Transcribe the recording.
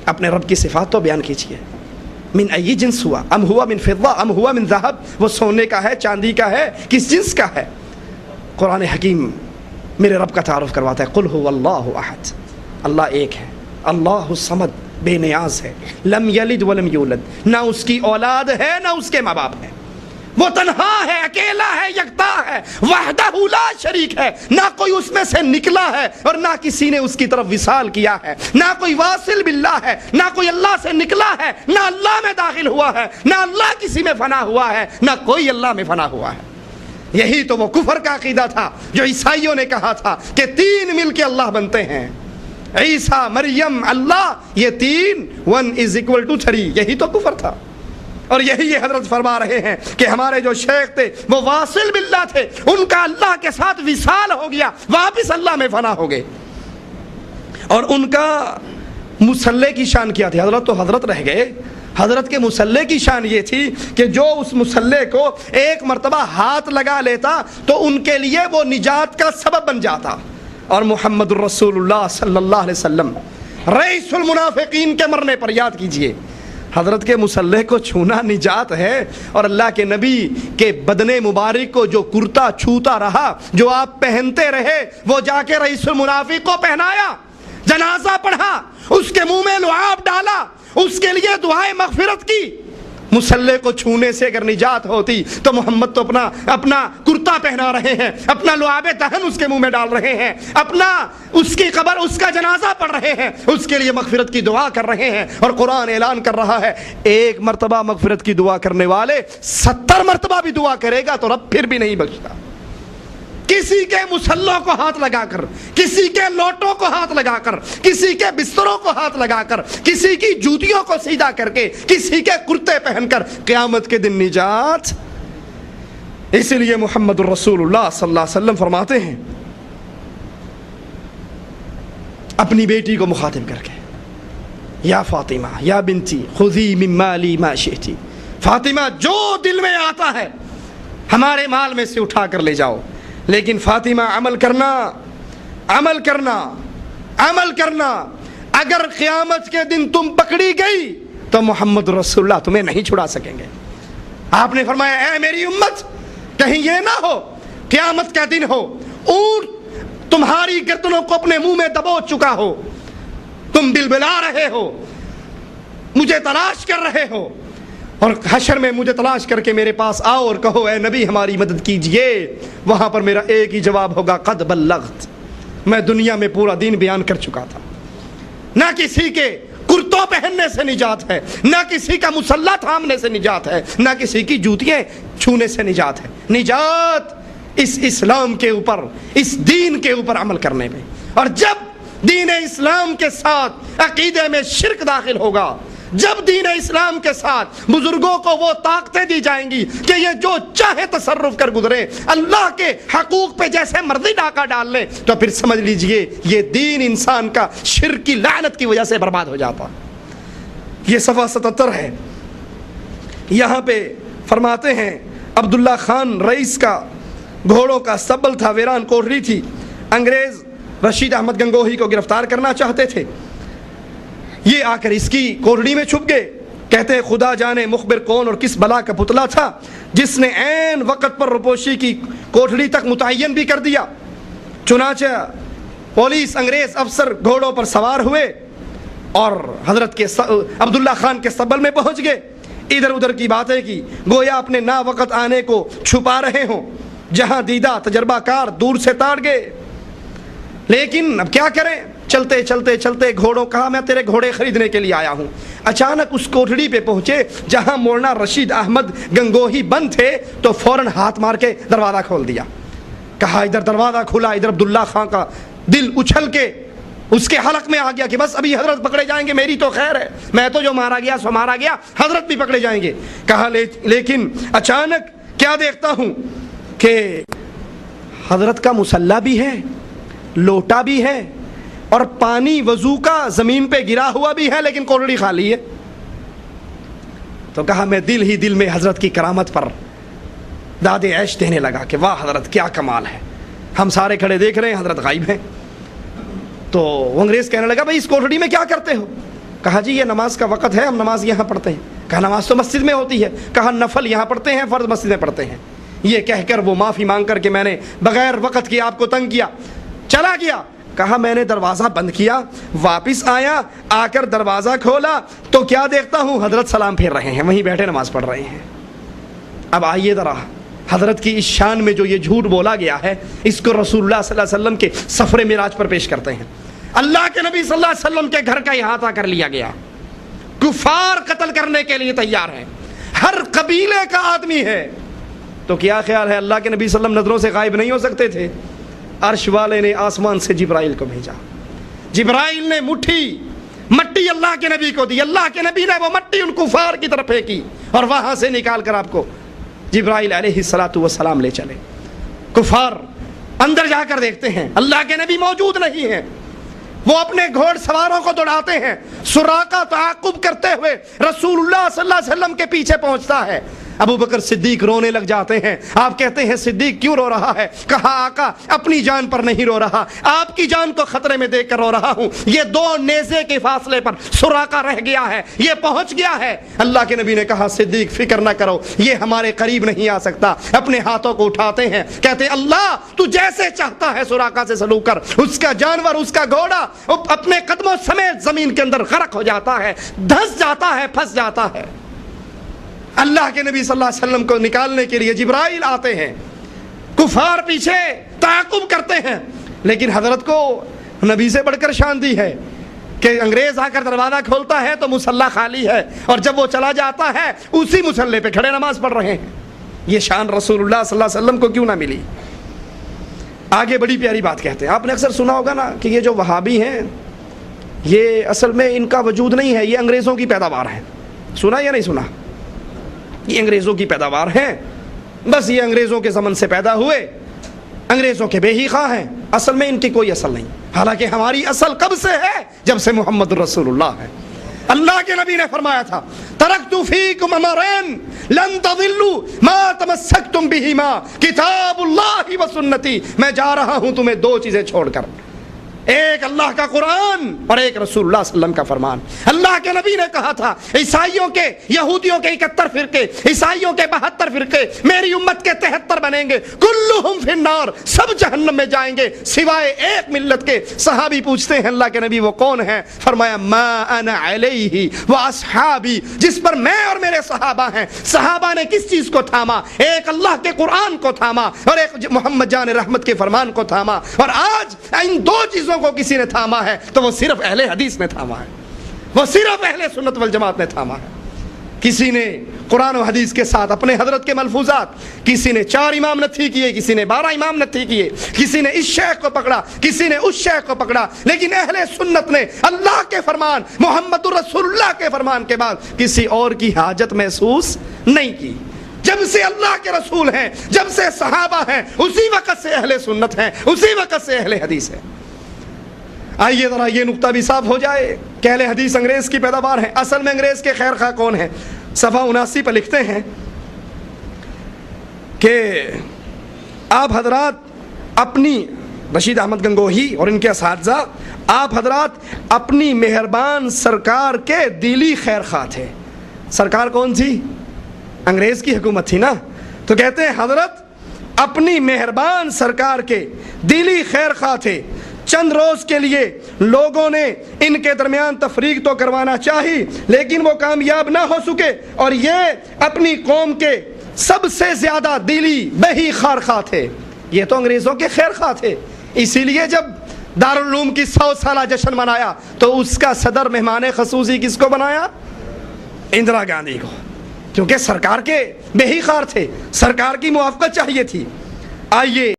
اپنے رب کی صفات تو بیان کیجیے. من ای جنس ہوا، ام ہوا من فضہ ام ہوا من ذہب، وہ سونے کا ہے، چاندی کا ہے، کس جنس کا ہے؟ قرآن حکیم میرے رب کا تعارف کرواتا ہے. قل هو اللہ احد، اللہ ایک ہے، اللہ الصمد، بے نیاز ہے، لم یلد ولم یولد، نہ اس کی اولاد ہے نہ اس کے ماں باپ ہے، وہ تنہا ہے، اکیلا ہے، یکتا ہے، وحدہ لا شریک ہے، نہ کوئی اس میں سے نکلا ہے اور نہ کسی نے اس کی طرف وصال کیا ہے، نہ کوئی واصل باللہ ہے، نہ کوئی اللہ سے نکلا ہے، نہ اللہ میں داخل ہوا ہے، نہ اللہ کسی میں فنا ہوا ہے، نہ کوئی اللہ میں فنا ہوا ہے. یہی تو وہ کفر کا عقیدہ تھا جو عیسائیوں نے کہا تھا کہ تین مل کے اللہ بنتے ہیں، عیسیٰ، مریم، اللہ، یہ تین 1=3. یہی تو کفر تھا. اور یہی یہ حضرت فرما رہے ہیں کہ ہمارے جو شیخ تھے وہ واصل باللہ تھے، ان کا اللہ کے ساتھ وصال ہو گیا، واپس اللہ میں فنا ہو گئے. اور ان کا مصلی کی شان کیا تھی؟ حضرت تو حضرت رہ گئے، حضرت کے مصلی کی شان یہ تھی کہ جو اس مصلی کو ایک مرتبہ ہاتھ لگا لیتا تو ان کے لیے وہ نجات کا سبب بن جاتا. اور محمد الرسول اللہ صلی اللہ علیہ وسلم رئیس المنافقین کے مرنے پر یاد کیجئے، حضرت کے مصلی کو چھونا نجات ہے. اور اللہ کے نبی کے بدن مبارک کو جو کرتا چھوتا رہا، جو آپ پہنتے رہے، وہ جا کے رئیس المنافق کو پہنایا، جنازہ پڑھا، اس کے منہ میں لعاب ڈالا، اس کے لیے دعائے مغفرت کی. مصلی کو چھونے سے اگر نجات ہوتی تو محمد تو اپنا کرتا پہنا رہے ہیں، اپنا لعاب دہن اس کے منہ میں ڈال رہے ہیں، اپنا اس کی قبر، اس کا جنازہ پڑھ رہے ہیں، اس کے لیے مغفرت کی دعا کر رہے ہیں. اور قرآن اعلان کر رہا ہے ایک مرتبہ مغفرت کی دعا کرنے والے 70 مرتبہ بھی دعا کرے گا تو رب پھر بھی نہیں بخشتا. کسی کے مصلوں کو ہاتھ لگا کر، کسی کے لوٹوں کو ہاتھ لگا کر، کسی کے بستروں کو ہاتھ لگا کر، کسی کی جوتیوں کو سیدھا کر کے، کسی کے کرتے پہن کر قیامت کے دن نجات. اسی لیے محمد الرسول اللہ صلی اللہ علیہ وسلم فرماتے ہیں اپنی بیٹی کو مخاطب کر کے، یا فاطمہ یا بنتی خذی من مالی ما شئتی، فاطمہ جو دل میں آتا ہے ہمارے مال میں سے اٹھا کر لے جاؤ، لیکن فاطمہ عمل کرنا، عمل کرنا، عمل کرنا. اگر قیامت کے دن تم پکڑی گئی تو محمد رسول اللہ تمہیں نہیں چھڑا سکیں گے. آپ نے فرمایا اے میری امت، کہیں یہ نہ ہو قیامت کا دن ہو، اونٹ تمہاری گردنوں کو اپنے منہ میں دبو چکا ہو، تم بلبلا رہے ہو، مجھے تلاش کر رہے ہو، اور حشر میں مجھے تلاش کر کے میرے پاس آؤ اور کہو اے نبی ہماری مدد کیجئے. وہاں پر میرا ایک ہی جواب ہوگا قد بلغت، میں دنیا میں پورا دین بیان کر چکا تھا. نہ کسی کے کرتوں پہننے سے نجات ہے، نہ کسی کا مصلی تھامنے سے نجات ہے، نہ کسی کی جوتیاں چھونے سے نجات ہے. نجات اس اسلام کے اوپر، اس دین کے اوپر عمل کرنے میں. اور جب دین اسلام کے ساتھ عقیدے میں شرک داخل ہوگا، جب دین اسلام کے ساتھ بزرگوں کو وہ طاقتیں دی جائیں گی کہ یہ جو چاہے تصرف کر گزرے، اللہ کے حقوق پہ جیسے مرضی ڈاکہ ڈال لیں، تو پھر سمجھ لیجئے یہ دین انسان کا شرک کی لعنت کی وجہ سے برباد ہو جاتا. یہ صفحہ 77 ہے. یہاں پہ فرماتے ہیں عبداللہ خان رئیس کا گھوڑوں کا استبل تھا، ویران کوٹری تھی. انگریز رشید احمد گنگوہی کو گرفتار کرنا چاہتے تھے. یہ آ کر اس کی کوٹڑی میں چھپ گئے. کہتے ہیں خدا جانے مخبر کون اور کس بلا کا پتلا تھا جس نے عین وقت پر روپوشی کی کوٹڑی تک متعین بھی کر دیا. چنانچہ پولیس انگریز افسر گھوڑوں پر سوار ہوئے اور حضرت کے عبداللہ خان کے استقبال میں پہنچ گئے. ادھر ادھر کی باتیں کی، گویا اپنے نا وقت آنے کو چھپا رہے ہوں. جہاں دیدہ تجربہ کار دور سے تاڑ گئے. لیکن اب کیا کریں، چلتے چلتے چلتے گھوڑوں کہا میں تیرے گھوڑے خریدنے کے لیے آیا ہوں. اچانک اس کوٹڑی پہ پہنچے جہاں مولانا رشید احمد گنگوہی بند تھے تو فوراً ہاتھ مار کے دروازہ کھول دیا. کہا ادھر دروازہ کھلا، ادھر عبداللہ خان کا دل اچھل کے اس کے حلق میں آ گیا کہ بس ابھی حضرت پکڑے جائیں گے، میری تو خیر ہے، میں تو جو مارا گیا سو مارا گیا، حضرت بھی پکڑے جائیں گے. کہا لیکن اچانک کیا دیکھتا ہوں کہ حضرت کا مصلی بھی ہے، لوٹا بھی ہے، اور پانی وضو کا زمین پہ گرا ہوا بھی ہے، لیکن کوٹڑی خالی ہے. تو کہا میں دل ہی دل میں حضرت کی کرامت پر داد عیش دینے لگا کہ واہ حضرت کیا کمال ہے. ہم سارے کھڑے دیکھ رہے ہیں، حضرت غائب ہیں. تو وہ انگریز کہنے لگا بھائی اس کوٹڑی میں کیا کرتے ہو؟ کہا جی یہ نماز کا وقت ہے، ہم نماز یہاں پڑھتے ہیں۔ کہا نماز تو مسجد میں ہوتی ہے۔ کہا نفل یہاں پڑھتے ہیں، فرض مسجد میں پڑھتے ہیں۔ یہ کہہ کر وہ معافی مانگ کر کہ میں نے بغیر وقت کے آپ کو تنگ کیا، چلا گیا۔ کہا میں نے دروازہ بند کیا، واپس آیا، آ کر دروازہ کھولا تو کیا دیکھتا ہوں، حضرت سلام پھیر رہے ہیں، وہیں بیٹھے نماز پڑھ رہے ہیں۔ اب آئیے ذرا حضرت کی اس شان میں جو یہ جھوٹ بولا گیا ہے، اس کو رسول اللہ صلی اللہ علیہ وسلم کے سفر معراج پر پیش کرتے ہیں۔ اللہ کے نبی صلی اللہ علیہ وسلم کے گھر کا احاطہ کر لیا گیا، کفار قتل کرنے کے لیے تیار ہیں، ہر قبیلے کا آدمی ہے۔ تو کیا خیال ہے اللہ کے نبی صلی اللہ علیہ وسلم نظروں سے غائب نہیں ہو سکتے تھے؟ عرش والے نے آسمان سے جبرائیل کو بھیجا، جبرائیل نے مٹی اللہ کے نبی کو دی، اللہ کے نبی نے وہ مٹی ان کفار کی طرف پھینکی اور وہاں سے نکال کر آپ کو جبرائیل علیہ السلام لے چلے۔ کفار اندر جا کر دیکھتے ہیں اللہ کے نبی موجود نہیں ہیں، وہ اپنے گھوڑ سواروں کو دوڑاتے ہیں، سراقہ تعاقب کرتے ہوئے رسول اللہ صلی اللہ علیہ وسلم کے پیچھے پہنچتا ہے۔ ابو بکر صدیق رونے لگ جاتے ہیں۔ آپ کہتے ہیں صدیق کیوں رو رہا ہے؟ کہا آقا اپنی جان پر نہیں رو رہا، آپ کی جان کو خطرے میں دیکھ کر رو رہا ہوں۔ یہ 2 نیزے کے فاصلے پر سراقہ رہ گیا ہے، یہ پہنچ گیا ہے۔ اللہ کے نبی نے کہا صدیق فکر نہ کرو، یہ ہمارے قریب نہیں آ سکتا۔ اپنے ہاتھوں کو اٹھاتے ہیں، کہتے ہیں اللہ تو جیسے چاہتا ہے سراقہ سے سلوک کر۔ اس کا جانور، اس کا گھوڑا اپنے قدموں سمیت زمین کے اندر غرق ہو جاتا ہے، دھس جاتا ہے، پھنس جاتا ہے۔ اللہ کے نبی صلی اللہ علیہ وسلم کو نکالنے کے لیے جبرائیل آتے ہیں، کفار پیچھے تعاقب کرتے ہیں، لیکن حضرت کو نبی سے بڑھ کر شان دی ہے کہ انگریز آ کر دروازہ کھولتا ہے تو مصلی خالی ہے، اور جب وہ چلا جاتا ہے اسی مصلی پہ کھڑے نماز پڑھ رہے ہیں۔ یہ شان رسول اللہ صلی اللہ علیہ وسلم کو کیوں نہ ملی؟ آگے بڑی پیاری بات کہتے ہیں، آپ نے اکثر سنا ہوگا نا کہ یہ جو وہابی ہیں یہ اصل میں ان کا وجود نہیں ہے، یہ انگریزوں کی پیداوار ہے۔ سنا یا نہیں سنا؟ یہ انگریزوں کی پیداوار ہیں، بس یہ انگریزوں کے زمن سے پیدا ہوئے، انگریزوں کے بے ہی خواہ ہیں، اصل میں ان کی کوئی اصل نہیں۔ حالانکہ ہماری اصل کب سے ہے؟ جب سے محمد رسول اللہ ہے۔ اللہ کے نبی نے فرمایا تھا ترکت فیکم امرین لن تضلوا ما تمسکتم بہما کتاب اللہ و سنتی۔ میں جا رہا ہوں تمہیں 2 چیزیں چھوڑ کر، ایک اللہ کا قرآن اور ایک رسول اللہ صلی اللہ علیہ وسلم کا فرمان۔ اللہ کے نبی نے کہا تھا عیسائیوں کے، یہودیوں کے 71 فرقے، عیسائیوں کے 72 فرقے، میری امت کے 73 بنیں گے، کلہم فی النار، سب جہنم میں جائیں گے سوائے ایک ملت کے۔ صحابی پوچھتے ہیں اللہ کے نبی وہ کون ہیں؟ فرمایا ما انا علیہ واصحابی، جس پر میں اور میرے صحابہ ہیں۔ صحابہ نے کس چیز کو تھاما؟ ایک اللہ کے قرآن کو تھاما اور ایک محمد جان رحمت کے فرمان کو تھاما۔ اور آج ان 2 چیزوں کو کسی نے تھاما ہے تو وہ صرف اہل حدیث نے تھاما ہے، وہ صرف اہل سنت والجماعت نے تھاما ہے۔ کسی نے قرآن و حدیث کے ساتھ اپنے حضرت کے ملفوظات، کسی نے 4 امام نتھی کیے، کسی نے 12 امام نتھی کیے، کسی نے اس شیخ کو پکڑا، کسی نے اس شیخ کو پکڑا، لیکن اہل سنت نے اللہ کے فرمان، محمد رسول اللہ کے فرمان کے بعد کسی اور کی حاجت محسوس نہیں کی۔ جب سے اللہ کے رسول ہیں، جب سے صحابہ ہیں، اسی وقت سے اہل سنت ہیں، اسی وقت سے اہل حدیث ہیں۔ آئیے ذرا یہ نقطہ بھی صاف ہو جائے کہ اہل حدیث انگریز کی پیداوار ہیں۔ اصل میں انگریز کے خیر خواہ کون ہیں؟ صفحہ 79 پر لکھتے ہیں کہ آپ حضرات اپنی، رشید احمد گنگوہی اور ان کے اساتذہ، آپ حضرات اپنی مہربان سرکار کے دلی خیر خواہ تھے۔ سرکار کون تھی؟ انگریز کی حکومت تھی نا۔ تو کہتے ہیں حضرت اپنی مہربان سرکار کے دلی خیر خواہ تھے۔ چند روز کے لیے لوگوں نے ان کے درمیان تفریق تو کروانا چاہی، لیکن وہ کامیاب نہ ہو سکے، اور یہ اپنی قوم کے سب سے زیادہ دلی بہی خیر خواہ تھے۔ یہ تو انگریزوں کے خیر خواہ تھے، اسی لیے جب دارالعلوم کی 100 سالہ جشن منایا تو اس کا صدر مہمان خصوصی کس کو بنایا؟ اندرا گاندھی کو، کیونکہ سرکار کے بہی خیر تھے، سرکار کی موافقت چاہیے تھی۔ آئیے